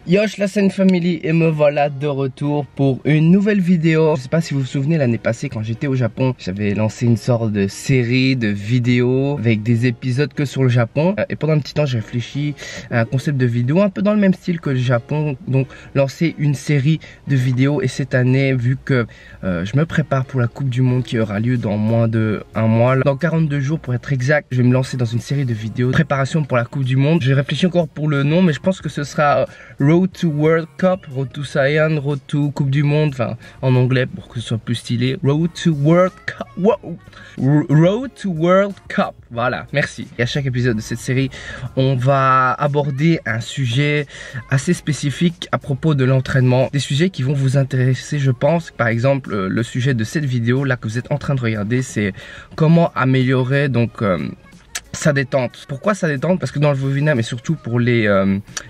Yosh la scène family et me voilà de retour pour une nouvelle vidéo. Je sais pas si vous vous souvenez, l'année passée quand j'étais au Japon, j'avais lancé une sorte de série de vidéos avec des épisodes que sur le Japon. Et pendant un petit temps j'ai réfléchi à un concept de vidéo un peu dans le même style que le Japon, donc lancer une série de vidéos. Et cette année, vu que je me prépare pour la Coupe du Monde qui aura lieu dans moins de un mois, dans 42 jours pour être exact, je vais me lancer dans une série de vidéos de préparation pour la Coupe du Monde. J'ai réfléchi encore pour le nom, mais je pense que ce sera Road to World Cup, Road to Saiyan, Road to Coupe du Monde, enfin en anglais pour que ce soit plus stylé. Road to World Cup, Road to World Cup, voilà, merci. Et à chaque épisode de cette série, on va aborder un sujet assez spécifique à propos de l'entraînement. Des sujets qui vont vous intéresser, je pense. Par exemple, le sujet de cette vidéo là que vous êtes en train de regarder, c'est comment améliorer donc sa détente. Pourquoi sa détente? Parce que dans le Vovinam et surtout pour les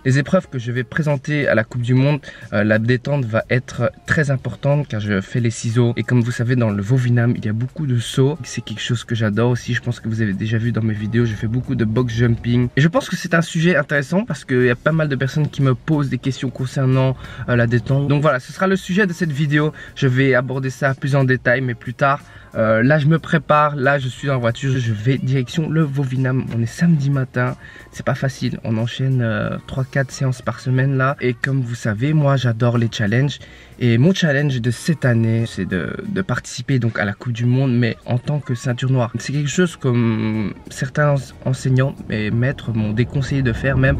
épreuves que je vais présenter à la Coupe du Monde, la détente va être très importante car je fais les ciseaux. Et comme vous savez, dans le Vovinam, il y a beaucoup de sauts. C'est quelque chose que j'adore aussi. Je pense que vous avez déjà vu dans mes vidéos. Je fais beaucoup de box jumping. Et je pense que c'est un sujet intéressant parce qu'il y a pas mal de personnes qui me posent des questions concernant la détente. Donc voilà, ce sera le sujet de cette vidéo. Je vais aborder ça plus en détail, mais plus tard. Là je me prépare, là je suis en voiture, je vais direction le Vovinam. On est samedi matin, c'est pas facile, on enchaîne 3-4 séances par semaine là. Et comme vous savez, moi j'adore les challenges. Et mon challenge de cette année, c'est de participer donc à la Coupe du Monde, mais en tant que ceinture noire. C'est quelque chose comme certains enseignants et maîtres m'ont déconseillé de faire, même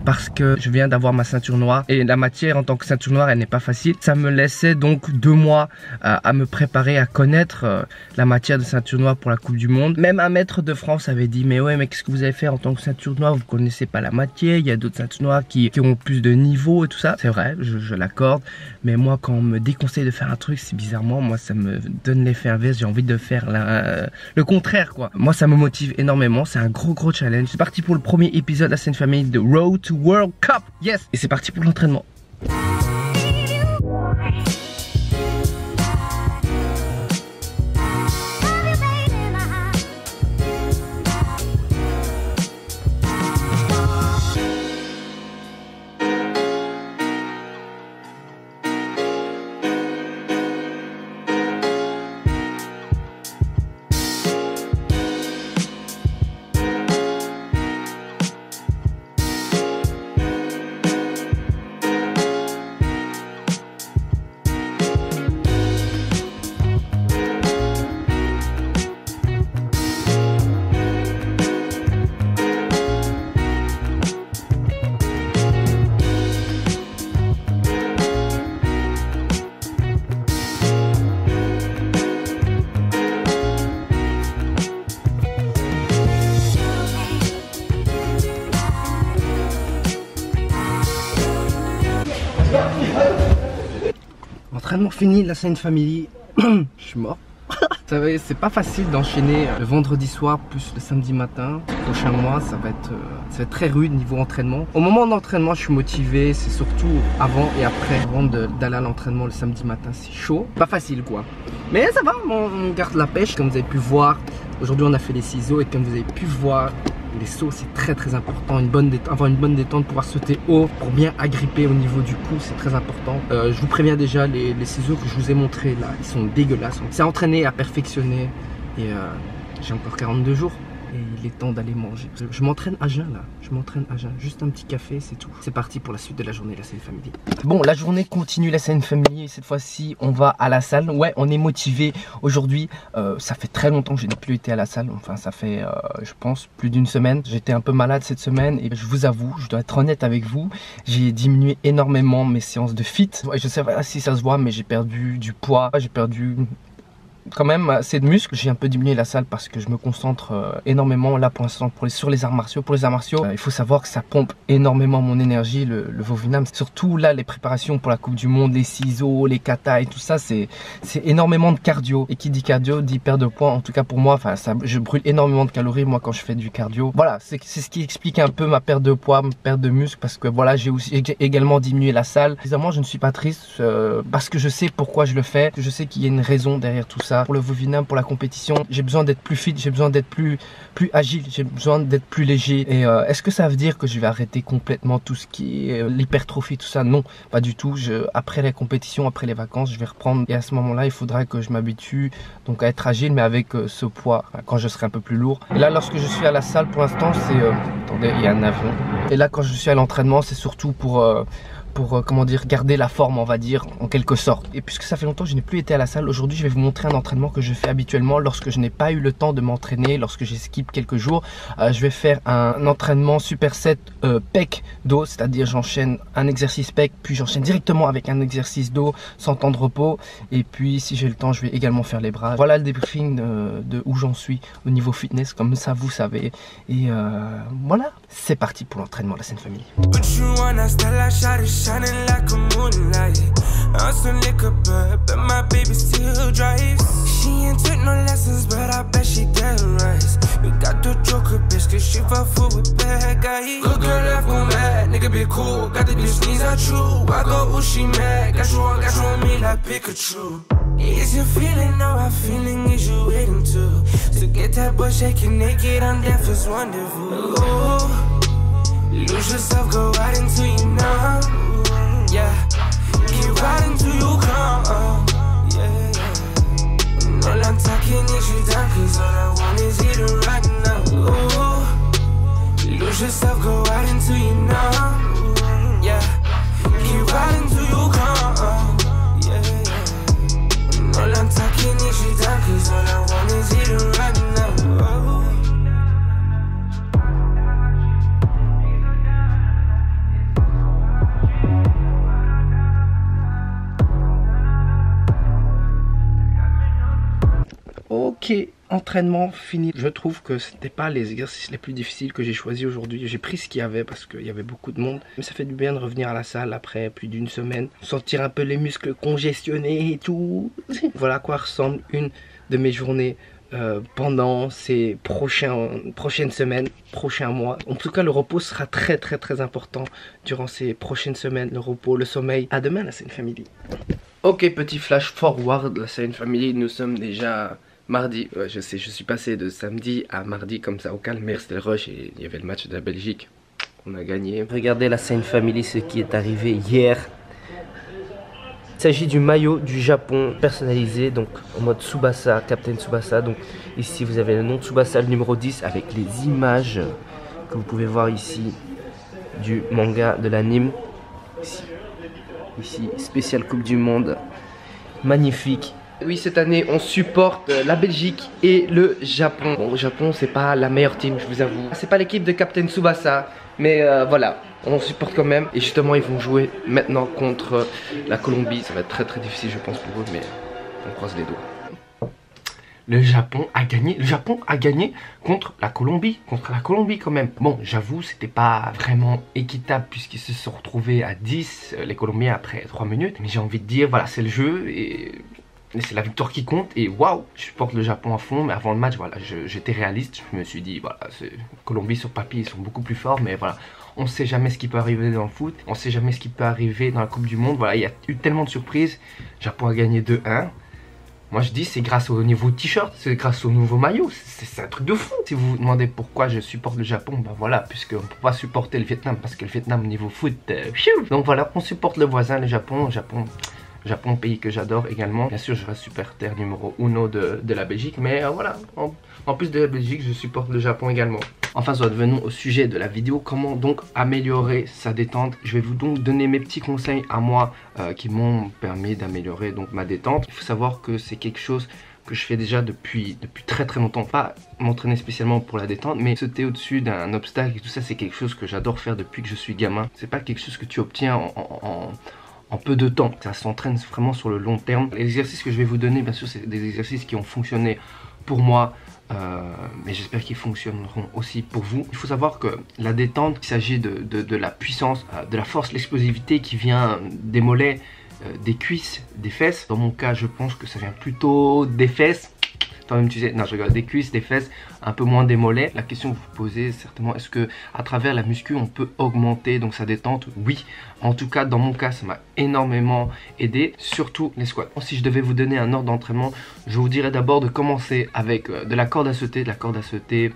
parce que je viens d'avoir ma ceinture noire. Et la matière en tant que ceinture noire, elle n'est pas facile. Ça me laissait donc 2 mois à me préparer, à connaître la matière de ceinture noire pour la Coupe du Monde. Même un maître de France avait dit, mais ouais, mais qu'est-ce que vous allez faire en tant que ceinture noire? Vous connaissez pas la matière, il y a d'autres ceintures noires qui ont plus de niveau et tout ça. C'est vrai, je l'accorde, mais moi quand on me déconseille de faire un truc, c'est bizarrement, moi ça me donne l'effet inverse, j'ai envie de faire le contraire quoi. Moi ça me motive énormément, c'est un gros challenge. C'est parti pour le premier épisode de la scène famille de Road to World Cup, yes. Et c'est parti pour l'entraînement. Entraînement fini, la scène family. Je suis mort. Vous savez, c'est pas facile d'enchaîner le vendredi soir plus le samedi matin. Le prochain mois, ça va être très rude niveau entraînement. Au moment de l'entraînement, je suis motivé. C'est surtout avant et après. Avant d'aller à l'entraînement le samedi matin, c'est chaud. Pas facile quoi. Mais ça va, on garde la pêche. Comme vous avez pu voir, aujourd'hui on a fait les ciseaux. Et comme vous avez pu voir, les sauts c'est très important, avoir une bonne détente, pouvoir sauter haut pour bien agripper au niveau du cou, c'est très important. Je vous préviens déjà, les ciseaux que je vous ai montrés là, ils sont dégueulasses. C'est à entraîner, à perfectionner et j'ai encore 42 jours. Et il est temps d'aller manger. Je m'entraîne à jeun là, juste un petit café, c'est tout. C'est parti pour la suite de la journée, la scène family. Bon, la journée continue, la scène family, et cette fois-ci on va à la salle. Ouais, on est motivé aujourd'hui. Ça fait très longtemps que je n'ai plus été à la salle, enfin ça fait je pense plus d'une semaine. J'étais un peu malade cette semaine et je vous avoue, je dois être honnête avec vous, j'ai diminué énormément mes séances de fit. Ouais, je sais pas si ça se voit, mais j'ai perdu du poids, j'ai perdu quand même assez de muscles. J'ai un peu diminué la salle parce que je me concentre énormément là pour l'instant sur les arts martiaux. Pour les arts martiaux, il faut savoir que ça pompe énormément mon énergie, le Vovinam. Surtout là, les préparations pour la Coupe du Monde, les ciseaux, les katas et tout ça, c'est énormément de cardio. Et qui dit cardio dit perte de poids. En tout cas pour moi, enfin je brûle énormément de calories moi quand je fais du cardio. Voilà, c'est ce qui explique un peu ma perte de poids, ma perte de muscle, parce que voilà, j'ai aussi également diminué la salle. Évidemment, je ne suis pas triste parce que je sais pourquoi je le fais. Je sais qu'il y a une raison derrière tout ça. ça. Pour le Vovinam, pour la compétition, j'ai besoin d'être plus fit, j'ai besoin d'être plus agile, j'ai besoin d'être plus léger. Et est-ce que ça veut dire que je vais arrêter complètement tout ce qui est l'hypertrophie, tout ça? Non, pas du tout. Après les compétitions, après les vacances, je vais reprendre. Et à ce moment-là, il faudra que je m'habitue donc à être agile, mais avec ce poids quand je serai un peu plus lourd. Et là, lorsque je suis à la salle, pour l'instant, c'est... attendez, il y a un avion. Et là, quand je suis à l'entraînement, c'est surtout pour comment dire, garder la forme, on va dire, en quelque sorte. Et puisque ça fait longtemps que je n'ai plus été à la salle, aujourd'hui je vais vous montrer un entraînement que je fais habituellement lorsque je n'ai pas eu le temps de m'entraîner, lorsque j'ai skip quelques jours. Je vais faire un entraînement superset pec dos, c'est-à-dire j'enchaîne un exercice pec, puis j'enchaîne directement avec un exercice dos sans temps de repos. Et puis si j'ai le temps, je vais également faire les bras. Voilà le débriefing de où j'en suis au niveau fitness, comme ça vous savez. Et voilà, c'est parti pour l'entraînement de la Sainte Famille. Shining like a moonlight. I'm some liquor, but my baby still drives. She ain't took no lessons, but I bet she dead right. You got the joker, bitch, cause she fuck fool with bad guys. Good girl left gon' mad, nigga be cool. Got the bitch sneeze at you. I go, ooh, she mad. Got you on me like Pikachu. Is you feeling now? I'm feeling is you waiting to get that butt shaking naked? I'm deaf is wonderful. Ooh, lose yourself, go right into you now. Yeah, keep riding till you come. Yeah, yeah. All I'm talking is you down, cause all I want is you to right now. Ooh, lose yourself, go right into you now. Yeah, keep riding till you come. Yeah, yeah. All I'm talking is you down, cause all I want is you to right now. Ok, entraînement fini. Je trouve que c'était pas les exercices les plus difficiles que j'ai choisis aujourd'hui. J'ai pris ce qu'il y avait parce qu'il y avait beaucoup de monde. Mais ça fait du bien de revenir à la salle après plus d'une semaine. Sentir un peu les muscles congestionnés et tout. Voilà à quoi ressemble une de mes journées pendant ces prochaines semaines, prochains mois. En tout cas, le repos sera très important durant ces prochaines semaines. Le repos, le sommeil. À demain la Sainte Family. Ok, petit flash forward la Sainte Family. Nous sommes déjà... mardi, ouais, je sais, je suis passé de samedi à mardi comme ça au calme. Mais c'était le rush et il y avait le match de la Belgique. On a gagné. Regardez la Sainte Family, ce qui est arrivé hier. Il s'agit du maillot du Japon personnalisé, donc en mode Tsubasa, Captain Tsubasa. Donc ici vous avez le nom de Tsubasa, le numéro 10, avec les images que vous pouvez voir ici du manga, de l'anime. Ici, spécial Coupe du Monde. Magnifique. Oui, cette année, on supporte la Belgique et le Japon. Bon, le Japon, c'est pas la meilleure team, je vous avoue. C'est pas l'équipe de Captain Tsubasa, mais voilà, on supporte quand même. Et justement, ils vont jouer maintenant contre la Colombie. Ça va être très difficile, je pense, pour eux, mais on croise les doigts. Le Japon a gagné contre la Colombie quand même. Bon, j'avoue, c'était pas vraiment équitable puisqu'ils se sont retrouvés à 10, les Colombiens, après 3 minutes. Mais j'ai envie de dire, voilà, c'est le jeu et c'est la victoire qui compte. Et waouh, je porte le Japon à fond. Mais avant le match, voilà, j'étais réaliste. Je me suis dit, voilà, Colombie sur papier, ils sont beaucoup plus forts. Mais voilà, on ne sait jamais ce qui peut arriver dans le foot. On ne sait jamais ce qui peut arriver dans la Coupe du Monde. Voilà, il y a eu tellement de surprises. Le Japon a gagné 2-1. Moi je dis c'est grâce au nouveau t-shirt, c'est grâce au nouveau maillot, c'est un truc de fou. Si vous vous demandez pourquoi je supporte le Japon, ben voilà, puisqu'on ne peut pas supporter le Vietnam parce que le Vietnam au niveau foot, donc voilà, on supporte le voisin, le Japon, Japon, pays que j'adore également. Bien sûr je reste supporter numéro 1 de la Belgique, mais voilà, en plus de la Belgique, je supporte le Japon également. Enfin, revenons au sujet de la vidéo. Comment donc améliorer sa détente? Je vais vous donc donner mes petits conseils à moi qui m'ont permis d'améliorer donc ma détente. Il faut savoir que c'est quelque chose que je fais déjà depuis très longtemps. Pas m'entraîner spécialement pour la détente, mais sauter au-dessus d'un obstacle et tout ça, c'est quelque chose que j'adore faire depuis que je suis gamin. C'est pas quelque chose que tu obtiens en peu de temps. Ça s'entraîne vraiment sur le long terme. Les exercices que je vais vous donner, bien sûr, c'est des exercices qui ont fonctionné pour moi. Mais j'espère qu'ils fonctionneront aussi pour vous. Il faut savoir que la détente, il s'agit de la puissance, de la force, l'explosivité qui vient des mollets, des cuisses, des fesses. Dans mon cas, je pense que ça vient plutôt des fesses. toi-même tu sais, non je rigole, des cuisses, des fesses, un peu moins des mollets. La question que vous vous posez certainement, est-ce que à travers la muscu on peut augmenter donc sa détente? Oui, en tout cas dans mon cas ça m'a énormément aidé, surtout les squats. Si je devais vous donner un ordre d'entraînement, je vous dirais d'abord de commencer avec de la corde à sauter,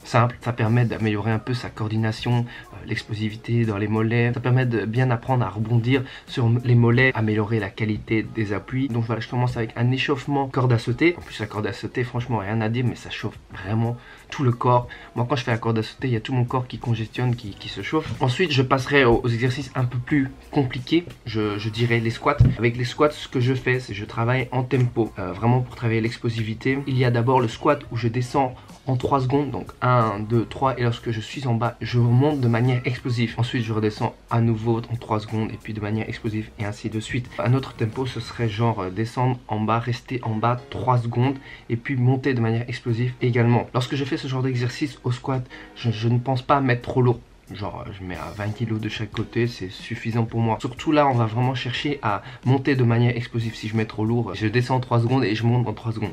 simple, ça permet d'améliorer un peu sa coordination, l'explosivité dans les mollets, ça permet de bien apprendre à rebondir sur les mollets, améliorer la qualité des appuis. Donc voilà, je commence avec un échauffement corde à sauter. En plus la corde à sauter, franchement rien à dire, mais ça chauffe vraiment tout le corps. Moi quand je fais la corde à sauter, il y a tout mon corps qui congestionne, qui se chauffe. Ensuite je passerai aux exercices un peu plus compliqués, je dirais les squats. Avec les squats, ce que je fais, c'est que je travaille en tempo, vraiment pour travailler l'explosivité. Il y a d'abord le squat où je descends en 3 secondes, donc 1, 2, 3, et lorsque je suis en bas, je remonte de manière explosive. Ensuite, je redescends à nouveau en 3 secondes, et puis de manière explosive, et ainsi de suite. Un autre tempo, ce serait genre descendre en bas, rester en bas 3 secondes, et puis monter de manière explosive également. Lorsque je fais ce genre d'exercice au squat, je ne pense pas mettre trop lourd. Genre je mets à 20 kg de chaque côté, c'est suffisant pour moi. Surtout là on va vraiment chercher à monter de manière explosive. Si je mets trop lourd, je descends en 3 secondes et je monte en 3 secondes.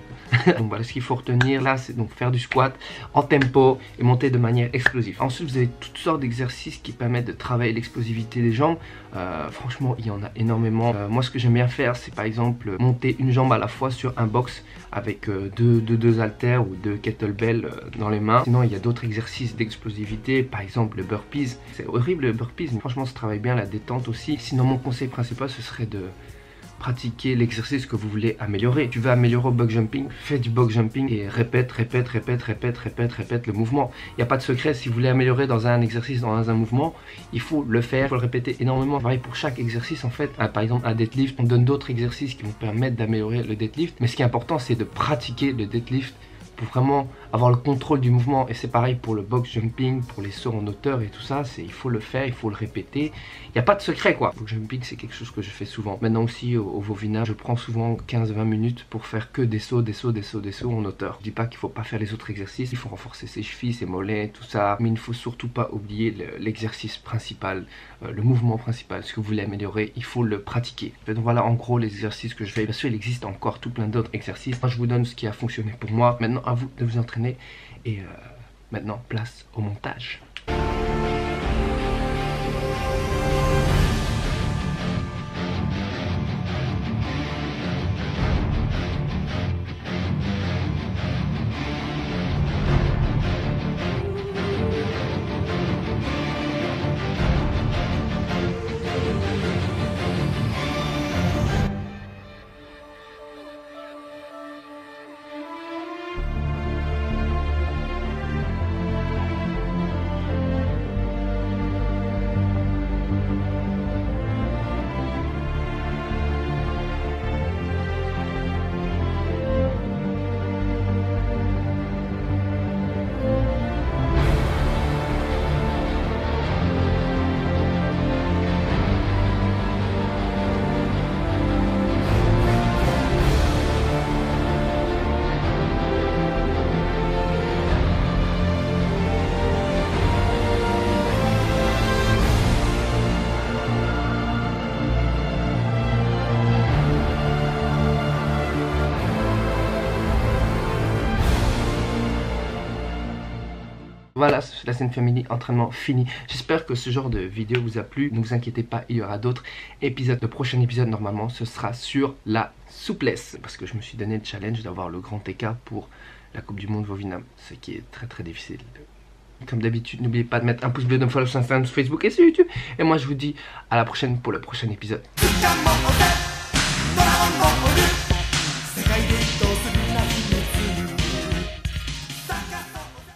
Donc voilà, ce qu'il faut retenir là, c'est donc faire du squat en tempo et monter de manière explosive. Ensuite vous avez toutes sortes d'exercices qui permettent de travailler l'explosivité des jambes. Franchement il y en a énormément. Moi ce que j'aime bien faire, c'est par exemple monter une jambe à la fois sur un box avec deux haltères ou 2 kettlebells dans les mains. Sinon il y a d'autres exercices d'explosivité, par exemple le burpees. C'est horrible le burpees, mais franchement ça travaille bien la détente aussi. Sinon mon conseil principal ce serait de pratiquer l'exercice que vous voulez améliorer. Tu veux améliorer au box jumping, fais du box jumping et répète le mouvement. Il n'y a pas de secret, si vous voulez améliorer dans un exercice, dans un mouvement, il faut le faire, il faut le répéter énormément. Pareil pour chaque exercice en fait, par exemple un deadlift, on donne d'autres exercices qui vont permettre d'améliorer le deadlift, mais ce qui est important c'est de pratiquer le deadlift pour vraiment avoir le contrôle du mouvement. Et c'est pareil pour le box jumping, pour les sauts en hauteur et tout ça, il faut le faire, il faut le répéter. Il n'y a pas de secret quoi. Le box jumping c'est quelque chose que je fais souvent. Maintenant aussi au Vauvinage, je prends souvent 15-20 minutes pour faire que des sauts en hauteur. Je dis pas qu'il faut pas faire les autres exercices, il faut renforcer ses chevilles, ses mollets, tout ça. Mais il ne faut surtout pas oublier l'exercice principal, le mouvement principal. Ce que vous voulez améliorer, il faut le pratiquer. Donc voilà en gros les exercices que je fais. Bien sûr il existe encore tout plein d'autres exercices. Moi je vous donne ce qui a fonctionné pour moi. Maintenant à vous de vous entraîner et maintenant place au montage. Voilà, la scène family, entraînement fini. J'espère que ce genre de vidéo vous a plu. Ne vous inquiétez pas, il y aura d'autres épisodes. Le prochain épisode, normalement, ce sera sur la souplesse. Parce que je me suis donné le challenge d'avoir le grand écart pour la Coupe du Monde Vauvinam. Ce qui est très très difficile. Comme d'habitude, n'oubliez pas de mettre un pouce bleu, de me follow sur Instagram, sur Facebook et sur YouTube. Et moi, je vous dis à la prochaine pour le prochain épisode.